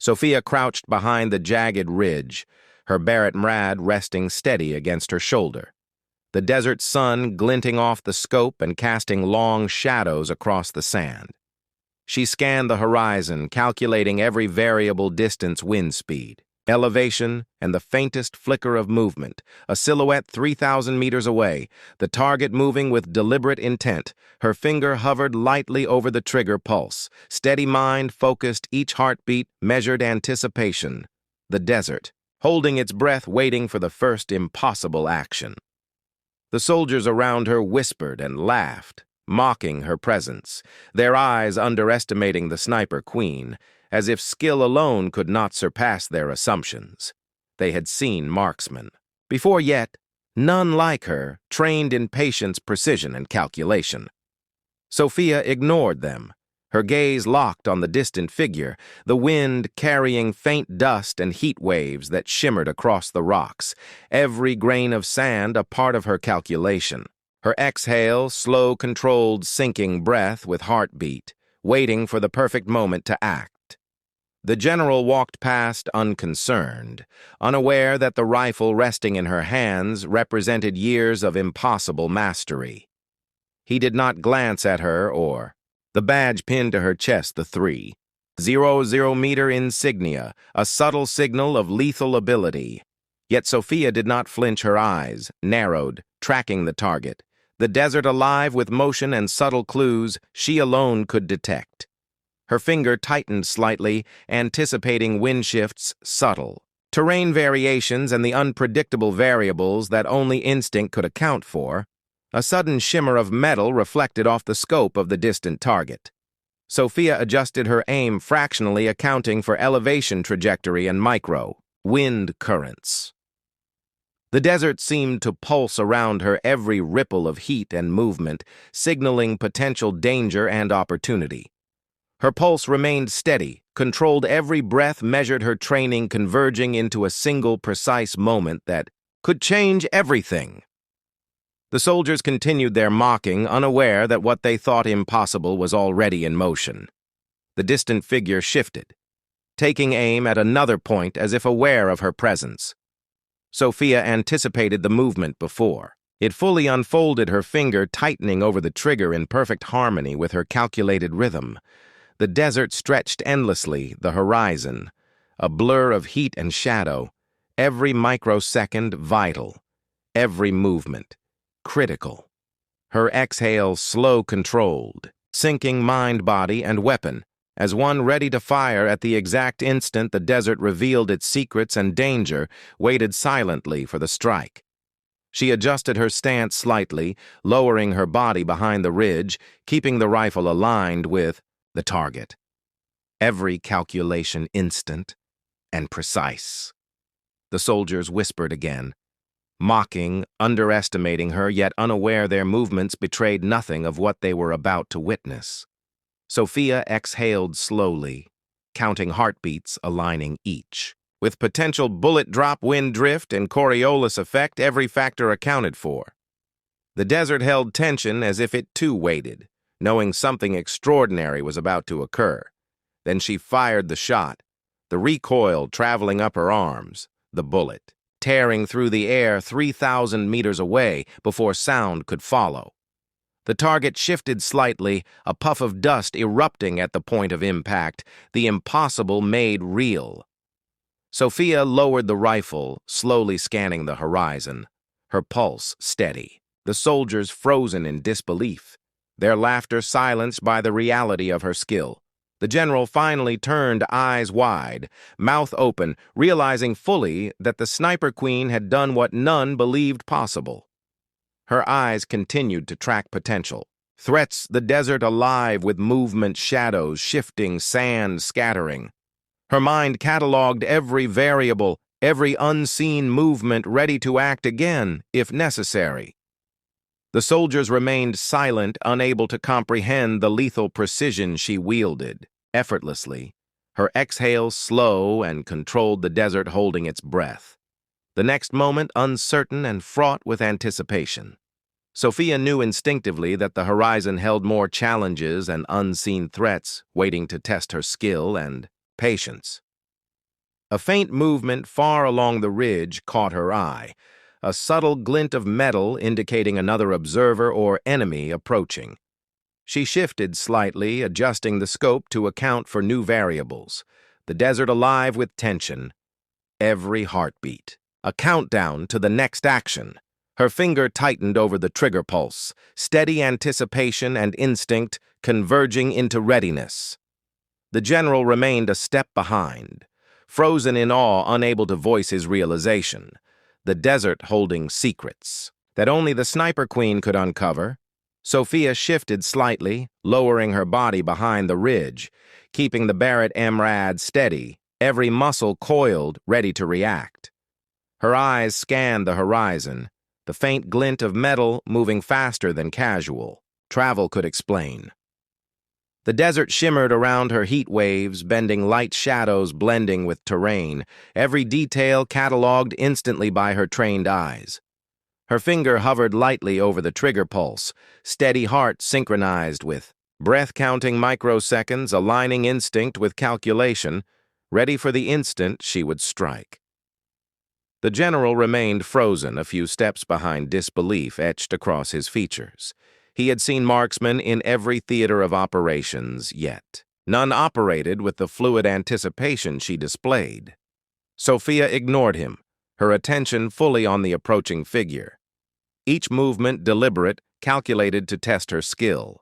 Sophia crouched behind the jagged ridge, her Barrett Mrad resting steady against her shoulder, the desert sun glinting off the scope and casting long shadows across the sand. She scanned the horizon, calculating every variable distance wind speed, elevation, and the faintest flicker of movement, a silhouette 3,000 meters away, the target moving with deliberate intent. Her finger hovered lightly over the trigger pulse. Steady mind focused each heartbeat, measured anticipation. The desert, holding its breath, waiting for the first impossible action. The soldiers around her whispered and laughed, mocking her presence, their eyes underestimating the sniper queen, as if skill alone could not surpass their assumptions. They had seen marksmen before, yet none like her, trained in patience, precision, and calculation. Sophia ignored them, her gaze locked on the distant figure, the wind carrying faint dust and heat waves that shimmered across the rocks, every grain of sand a part of her calculation. Her exhale, slow, controlled, sinking breath with heartbeat, waiting for the perfect moment to act. The general walked past unconcerned, unaware that the rifle resting in her hands represented years of impossible mastery. He did not glance at her or the badge pinned to her chest, the 300 meter insignia, a subtle signal of lethal ability. Yet Sophia did not flinch, her eyes, narrowed, tracking the target, the desert alive with motion and subtle clues she alone could detect. Her finger tightened slightly, anticipating wind shifts, subtle terrain variations, and the unpredictable variables that only instinct could account for. A sudden shimmer of metal reflected off the scope of the distant target. Sophia adjusted her aim, fractionally accounting for elevation trajectory and wind currents. The desert seemed to pulse around her, every ripple of heat and movement, signaling potential danger and opportunity. Her pulse remained steady, controlled every breath, measured her training converging into a single precise moment that could change everything. The soldiers continued their mocking, unaware that what they thought impossible was already in motion. The distant figure shifted, taking aim at another point as if aware of her presence. Sophia anticipated the movement before. It fully unfolded, her finger tightening over the trigger in perfect harmony with her calculated rhythm. The desert stretched endlessly, the horizon, a blur of heat and shadow, every microsecond vital, every movement critical. Her exhale slow, controlled, syncing mind, body, and weapon, as one ready to fire at the exact instant the desert revealed its secrets and danger, waited silently for the strike. She adjusted her stance slightly, lowering her body behind the ridge, keeping the rifle aligned with the target. Every calculation instant and precise. The soldiers whispered again, mocking, underestimating her, yet unaware their movements betrayed nothing of what they were about to witness. Sophia exhaled slowly, counting heartbeats, aligning each. With potential bullet drop, wind drift, and Coriolis effect, every factor accounted for. The desert held tension as if it too waited, knowing something extraordinary was about to occur. Then she fired the shot, the recoil traveling up her arms, the bullet tearing through the air 3,000 meters away before sound could follow. The target shifted slightly, a puff of dust erupting at the point of impact, the impossible made real. Sophia lowered the rifle, slowly scanning the horizon, her pulse steady, the soldiers frozen in disbelief, their laughter silenced by the reality of her skill. The general finally turned, eyes wide, mouth open, realizing fully that the sniper queen had done what none believed possible. Her eyes continued to track potential. Threats, the desert alive with movement, shadows, shifting, sand scattering. Her mind cataloged every variable, every unseen movement, ready to act again, if necessary. The soldiers remained silent, unable to comprehend the lethal precision she wielded. Effortlessly, her exhale slow and controlled, the desert holding its breath. The next moment uncertain and fraught with anticipation. Sophia knew instinctively that the horizon held more challenges and unseen threats waiting to test her skill and patience. A faint movement far along the ridge caught her eye, a subtle glint of metal indicating another observer or enemy approaching. She shifted slightly, adjusting the scope to account for new variables. The desert alive with tension, every heartbeat. A countdown to the next action. Her finger tightened over the trigger pulse, steady anticipation and instinct converging into readiness. The general remained a step behind, frozen in awe, unable to voice his realization. The desert holding secrets that only the Sniper Queen could uncover. Sophia shifted slightly, lowering her body behind the ridge, keeping the Barrett MRAD steady, every muscle coiled, ready to react. Her eyes scanned the horizon, the faint glint of metal moving faster than casual. Travel could explain. The desert shimmered around her, heat waves, bending light shadows blending with terrain, every detail cataloged instantly by her trained eyes. Her finger hovered lightly over the trigger pulse, steady heart synchronized with breath-counting microseconds, aligning instinct with calculation, ready for the instant she would strike. The general remained frozen, a few steps behind, disbelief etched across his features. He had seen marksmen in every theater of operations, yet none operated with the fluid anticipation she displayed. Sophia ignored him, her attention fully on the approaching figure. Each movement deliberate, calculated to test her skill.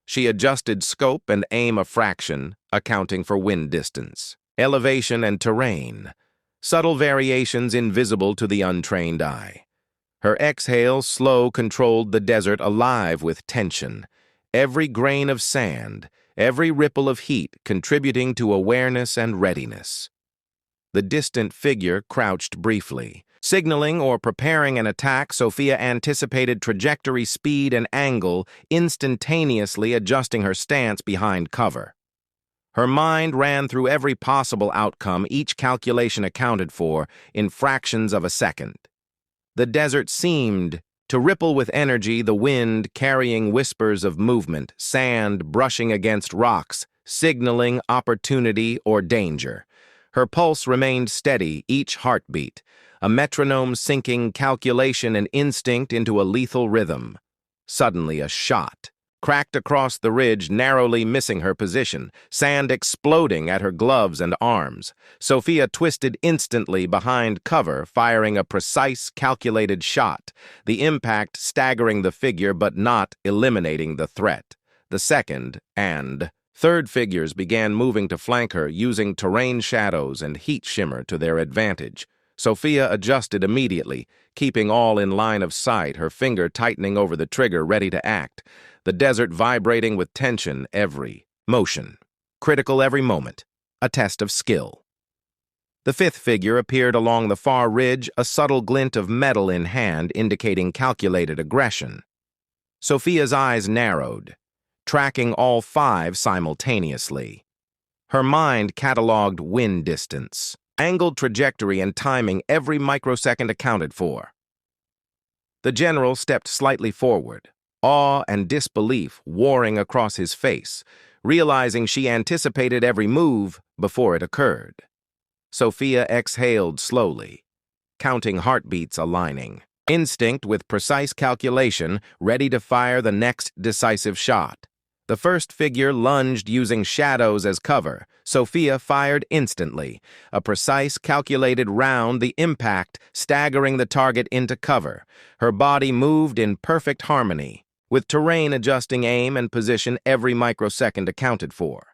She adjusted scope and aim a fraction, accounting for wind distance, elevation and terrain, subtle variations invisible to the untrained eye. Her exhale, slow, controlled the desert alive with tension, every grain of sand, every ripple of heat contributing to awareness and readiness. The distant figure crouched briefly. Signaling or preparing an attack, Sophia anticipated trajectory, speed, and angle, instantaneously adjusting her stance behind cover. Her mind ran through every possible outcome, each calculation accounted for in fractions of a second. The desert seemed to ripple with energy, the wind carrying whispers of movement, sand brushing against rocks, signaling opportunity or danger. Her pulse remained steady, each heartbeat, a metronome syncing calculation and instinct into a lethal rhythm. Suddenly, a shot cracked across the ridge, narrowly missing her position, sand exploding at her gloves and arms. Sophia twisted instantly behind cover, firing a precise, calculated shot, the impact staggering the figure but not eliminating the threat. The second and third figures began moving to flank her, using terrain shadows and heat shimmer to their advantage. Sophia adjusted immediately, keeping all in line of sight, her finger tightening over the trigger, ready to act. The desert vibrating with tension, every motion, critical every moment, a test of skill. The fifth figure appeared along the far ridge, a subtle glint of metal in hand indicating calculated aggression. Sophia's eyes narrowed, tracking all five simultaneously. Her mind cataloged wind distance, angled trajectory and timing, every microsecond accounted for. The general stepped slightly forward, awe and disbelief warring across his face, realizing she anticipated every move before it occurred. Sophia exhaled slowly, counting heartbeats aligning, instinct with precise calculation, ready to fire the next decisive shot. The first figure lunged using shadows as cover. Sophia fired instantly, a precise, calculated round, the impact staggering the target into cover. Her body moved in perfect harmony, with terrain adjusting aim and position, every microsecond accounted for.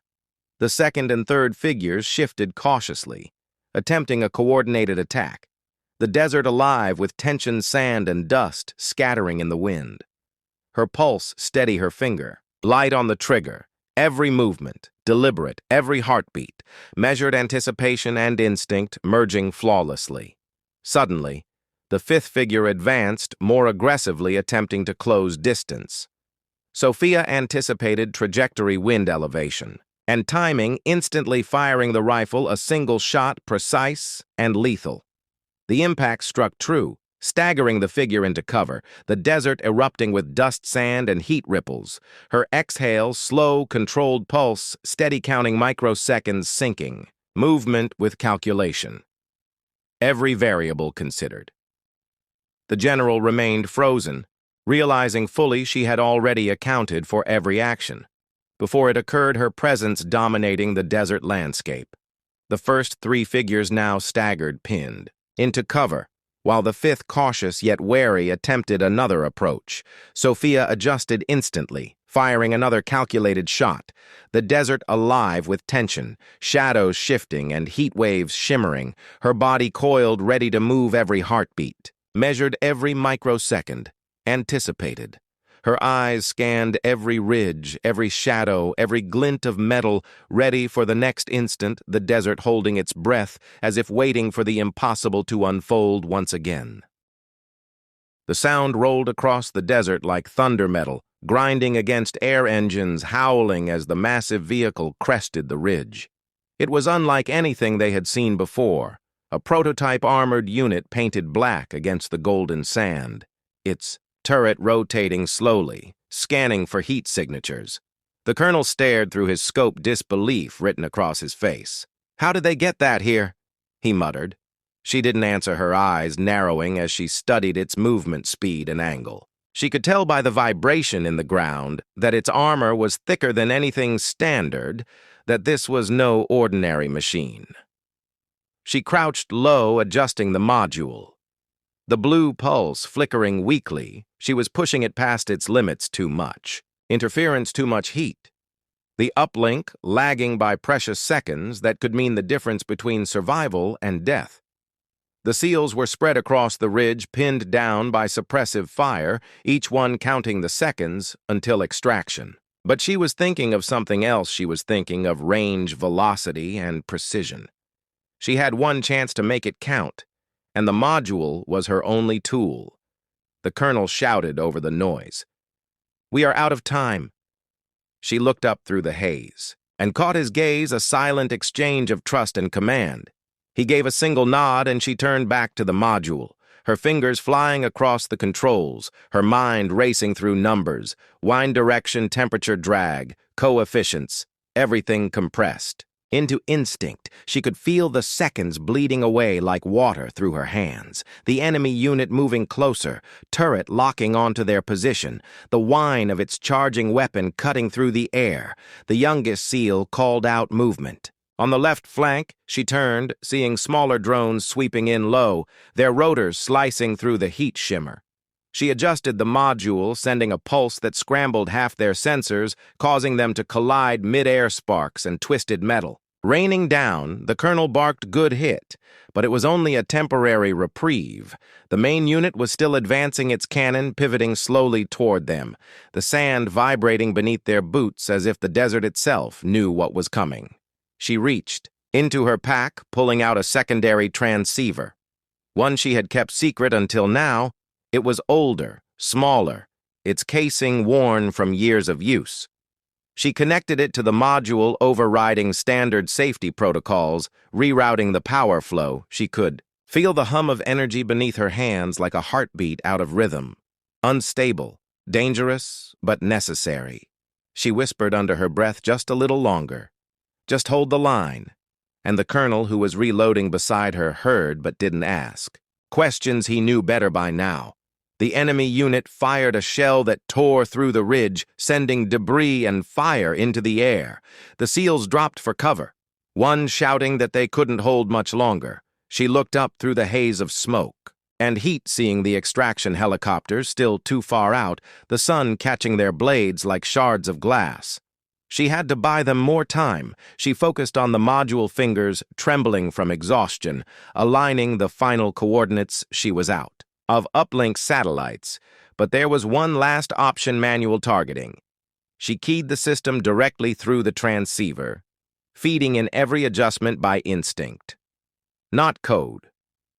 The second and third figures shifted cautiously, attempting a coordinated attack, the desert alive with tension, sand and dust scattering in the wind. Her pulse steady, her finger light on the trigger, every movement deliberate, every heartbeat, measured anticipation and instinct merging flawlessly. Suddenly, the fifth figure advanced, more aggressively attempting to close distance. Sophia anticipated trajectory, wind elevation, and timing, instantly firing the rifle, a single shot, precise and lethal. The impact struck true, staggering the figure into cover, the desert erupting with dust, sand, and heat ripples. Her exhale, slow, controlled pulse, steady counting microseconds sinking. Movement with calculation. Every variable considered. The general remained frozen, realizing fully she had already accounted for every action. Before it occurred, her presence dominating the desert landscape. The first three figures now staggered, pinned into cover, while the fifth, cautious yet wary, attempted another approach. Sophia adjusted instantly, firing another calculated shot, the desert alive with tension, shadows shifting and heat waves shimmering, her body coiled, ready to move every heartbeat, measured every microsecond, anticipated. Her eyes scanned every ridge, every shadow, every glint of metal, ready for the next instant, the desert holding its breath as if waiting for the impossible to unfold once again. The sound rolled across the desert like thunder metal, grinding against air engines, howling as the massive vehicle crested the ridge. It was unlike anything they had seen before, a prototype armored unit painted black against the golden sand, its turret rotating slowly, scanning for heat signatures. The colonel stared through his scope, disbelief written across his face. "How did they get that here?" he muttered. She didn't answer, her eyes narrowing as she studied its movement speed and angle. She could tell by the vibration in the ground that its armor was thicker than anything standard, that this was no ordinary machine. She crouched low, adjusting the module. The blue pulse flickering weakly, she was pushing it past its limits too much. Interference, too much heat. The uplink lagging by precious seconds that could mean the difference between survival and death. The SEALs were spread across the ridge, pinned down by suppressive fire, each one counting the seconds until extraction. But she was thinking of something else. She was thinking of range, velocity, and precision. She had one chance to make it count, and the module was her only tool. The colonel shouted over the noise. "We are out of time." She looked up through the haze and caught his gaze, a silent exchange of trust and command. He gave a single nod and she turned back to the module, her fingers flying across the controls, her mind racing through numbers, wind direction, temperature drag, coefficients, everything compressed. Into instinct, she could feel the seconds bleeding away like water through her hands, the enemy unit moving closer, turret locking onto their position, the whine of its charging weapon cutting through the air. The youngest SEAL called out movement. On the left flank, she turned, seeing smaller drones sweeping in low, their rotors slicing through the heat shimmer. She adjusted the module, sending a pulse that scrambled half their sensors, causing them to collide mid-air, sparks and twisted metal. Raining down, the colonel barked, "Good hit," but it was only a temporary reprieve. The main unit was still advancing, its cannon pivoting slowly toward them, the sand vibrating beneath their boots as if the desert itself knew what was coming. She reached into her pack, pulling out a secondary transceiver. One she had kept secret until now. It was older, smaller, its casing worn from years of use. She connected it to the module, overriding standard safety protocols, rerouting the power flow. She could feel the hum of energy beneath her hands like a heartbeat out of rhythm. Unstable, dangerous, but necessary. She whispered under her breath, "Just a little longer. Just hold the line." And the colonel, who was reloading beside her, heard but didn't ask. Questions he knew better by now. The enemy unit fired a shell that tore through the ridge, sending debris and fire into the air. The SEALs dropped for cover, one shouting that they couldn't hold much longer. She looked up through the haze of smoke and heat, seeing the extraction helicopters still too far out, the sun catching their blades like shards of glass. She had to buy them more time. She focused on the module, fingers trembling from exhaustion, aligning the final coordinates. She was out of uplink satellites, but there was one last option: manual targeting. She keyed the system directly through the transceiver, feeding in every adjustment by instinct, not code.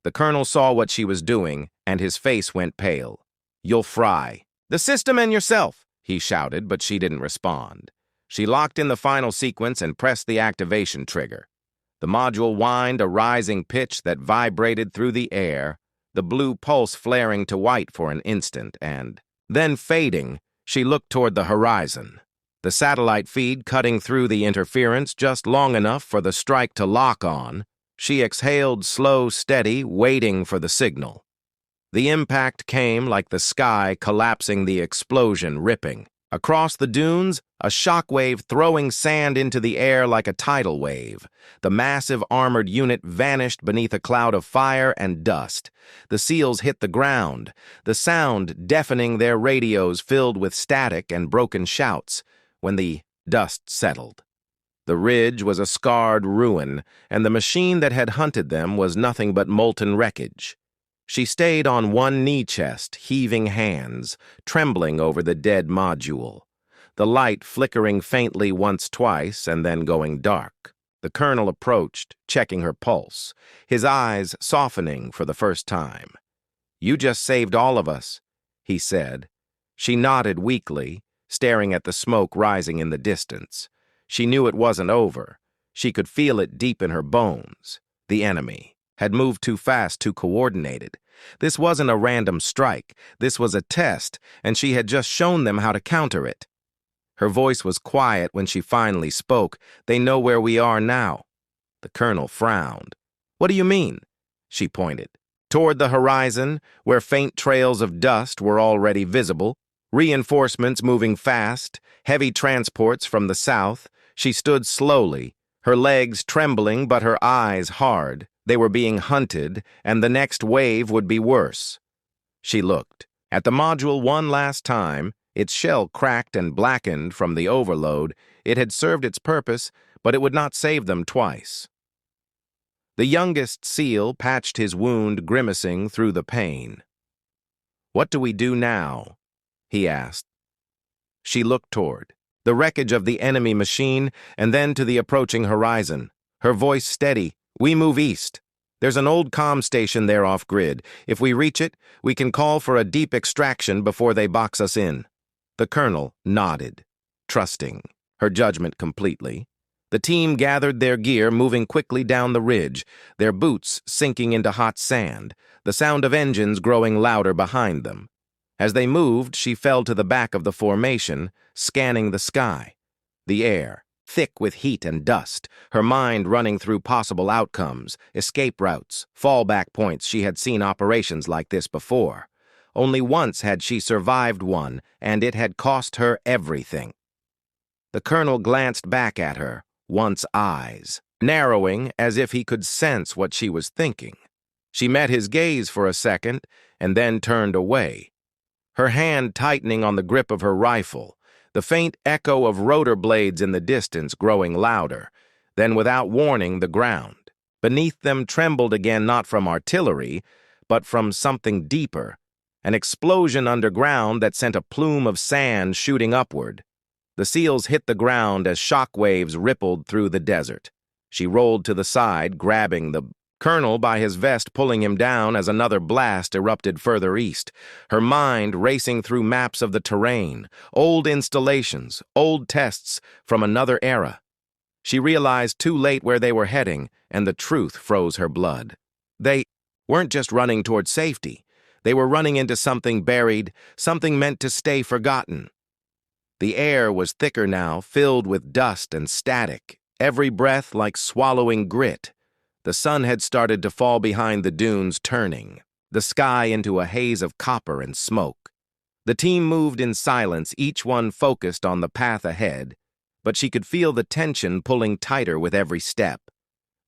The colonel saw what she was doing, and his face went pale. "You'll fry the system and yourself," he shouted, but she didn't respond. She locked in the final sequence and pressed the activation trigger. The module whined, a rising pitch that vibrated through the air, the blue pulse flaring to white for an instant, and then fading. She looked toward the horizon. the satellite feed cutting through the interference just long enough for the strike to lock on. She exhaled slow, steady, waiting for the signal. The impact came like the sky collapsing, the explosion ripping. Across the dunes, a shockwave throwing sand into the air like a tidal wave. The massive armored unit vanished beneath a cloud of fire and dust. The SEALs hit the ground, the sound deafening their radios filled with static and broken shouts when the dust settled. The ridge was a scarred ruin, and the machine that had hunted them was nothing but molten wreckage. She stayed on one knee chest, heaving hands, trembling over the dead module. The light flickering faintly once-twice and then going dark. The colonel approached, checking her pulse, his eyes softening for the first time. "You just saved all of us," he said. She nodded weakly, staring at the smoke rising in the distance. She knew it wasn't over. She could feel it deep in her bones. The enemy had moved too fast, too coordinated. This wasn't a random strike. This was a test, and she had just shown them how to counter it. Her voice was quiet when she finally spoke. "They know where we are now." The colonel frowned. "What do you mean?" She pointed. Toward the horizon, where faint trails of dust were already visible, reinforcements moving fast, heavy transports from the south. She stood slowly, her legs trembling but her eyes hard. They were being hunted, and the next wave would be worse. She looked at the module one last time, its shell cracked and blackened from the overload. It had served its purpose, but it would not save them twice. The youngest SEAL patched his wound, grimacing through the pain. "What do we do now?" he asked. She looked toward the wreckage of the enemy machine and then to the approaching horizon, her voice steady. "We move east. There's an old comm station there off-grid. If we reach it, we can call for a deep extraction before they box us in." The colonel nodded, trusting her judgment completely. The team gathered their gear, moving quickly down the ridge, their boots sinking into hot sand, the sound of engines growing louder behind them. As they moved, she fell to the back of the formation, scanning the sky, the air, thick with heat and dust, her mind running through possible outcomes, escape routes, fallback points. She had seen operations like this before. Only once had she survived one, and it had cost her everything. The colonel glanced back at her, once eyes, narrowing as if he could sense what she was thinking. She met his gaze for a second, and then turned away, her hand tightening on the grip of her rifle, the faint echo of rotor blades in the distance growing louder. Then, without warning, the ground beneath them trembled again, not from artillery, but from something deeper, an explosion underground that sent a plume of sand shooting upward. The SEALs hit the ground as shock waves rippled through the desert. She rolled to the side, grabbing the colonel by his vest, pulling him down as another blast erupted further east, her mind racing through maps of the terrain, old installations, old tests from another era. She realized too late where they were heading, and the truth froze her blood. They weren't just running toward safety. They were running into something buried, something meant to stay forgotten. The air was thicker now, filled with dust and static, every breath like swallowing grit. The sun had started to fall behind the dunes, turning the sky into a haze of copper and smoke. The team moved in silence, each one focused on the path ahead, but she could feel the tension pulling tighter with every step.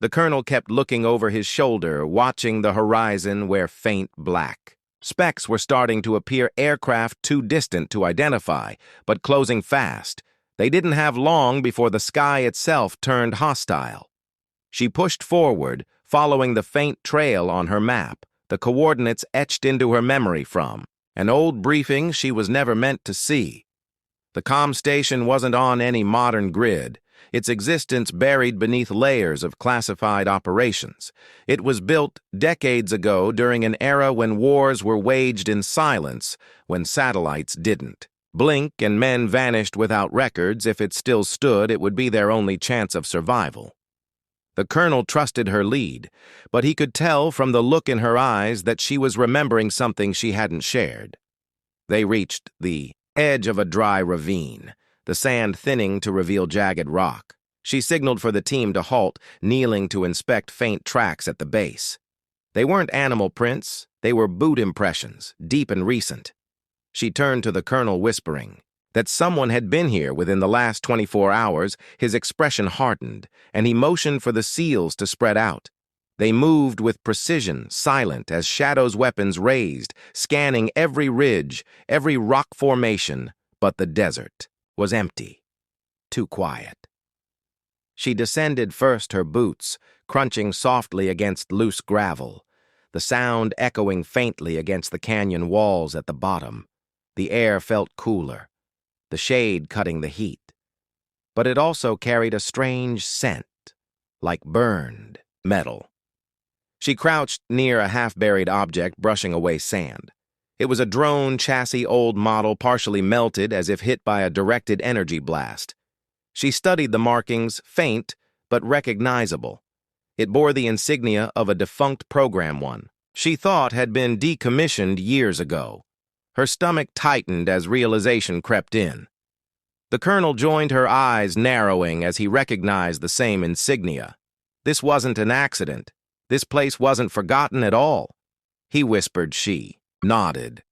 The colonel kept looking over his shoulder, watching the horizon where faint black specks were starting to appear, aircraft too distant to identify, but closing fast. They didn't have long before the sky itself turned hostile. She pushed forward, following the faint trail on her map, the coordinates etched into her memory from an old briefing she was never meant to see. The comm station wasn't on any modern grid, its existence buried beneath layers of classified operations. It was built decades ago during an era when wars were waged in silence, when satellites didn't blink and men vanished without records. If it still stood, it would be their only chance of survival. The colonel trusted her lead, but he could tell from the look in her eyes that she was remembering something she hadn't shared. They reached the edge of a dry ravine. the sand thinning to reveal jagged rock. She signaled for the team to halt, kneeling to inspect faint tracks at the base. They weren't animal prints, they were boot impressions, deep and recent. She turned to the colonel, whispering that someone had been here within the last 24 hours. His expression hardened, and he motioned for the SEALs to spread out. They moved with precision, silent as Shadow's weapons raised, scanning every ridge, every rock formation, but the desert was empty, too quiet. She descended first, her boots crunching softly against loose gravel, the sound echoing faintly against the canyon walls at the bottom. The air felt cooler, the shade cutting the heat. But it also carried a strange scent, like burned metal. She crouched near a half-buried object, brushing away sand. It was a drone chassis, old model, partially melted as if hit by a directed energy blast. She studied the markings, faint but recognizable. It bore the insignia of a defunct program one she thought had been decommissioned years ago. Her stomach tightened as realization crept in. The colonel joined, her eyes narrowing as he recognized the same insignia. This wasn't an accident. This place wasn't forgotten at all. He whispered. She nodded.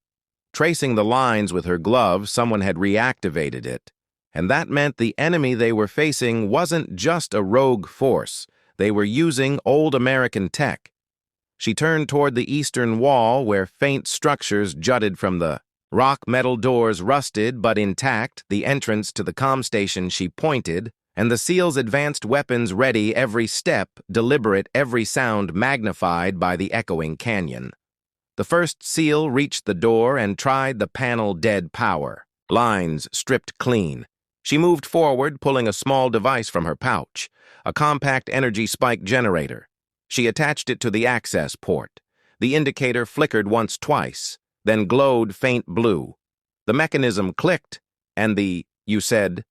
Tracing the lines with her glove, someone had reactivated it. And that meant the enemy they were facing wasn't just a rogue force. They were using old American tech. She turned toward the eastern wall, where faint structures jutted from the rock. Metal doors rusted but intact, the entrance to the comm station. She pointed, and the SEALs advanced, weapons ready, every step deliberate, every sound magnified by the echoing canyon. The first SEAL reached the door and tried the panel. Dead power. Lines stripped clean. She moved forward, pulling a small device from her pouch, a compact energy spike generator. She attached it to the access port. The indicator flickered once, twice, then glowed faint blue. The mechanism clicked, and the "you said"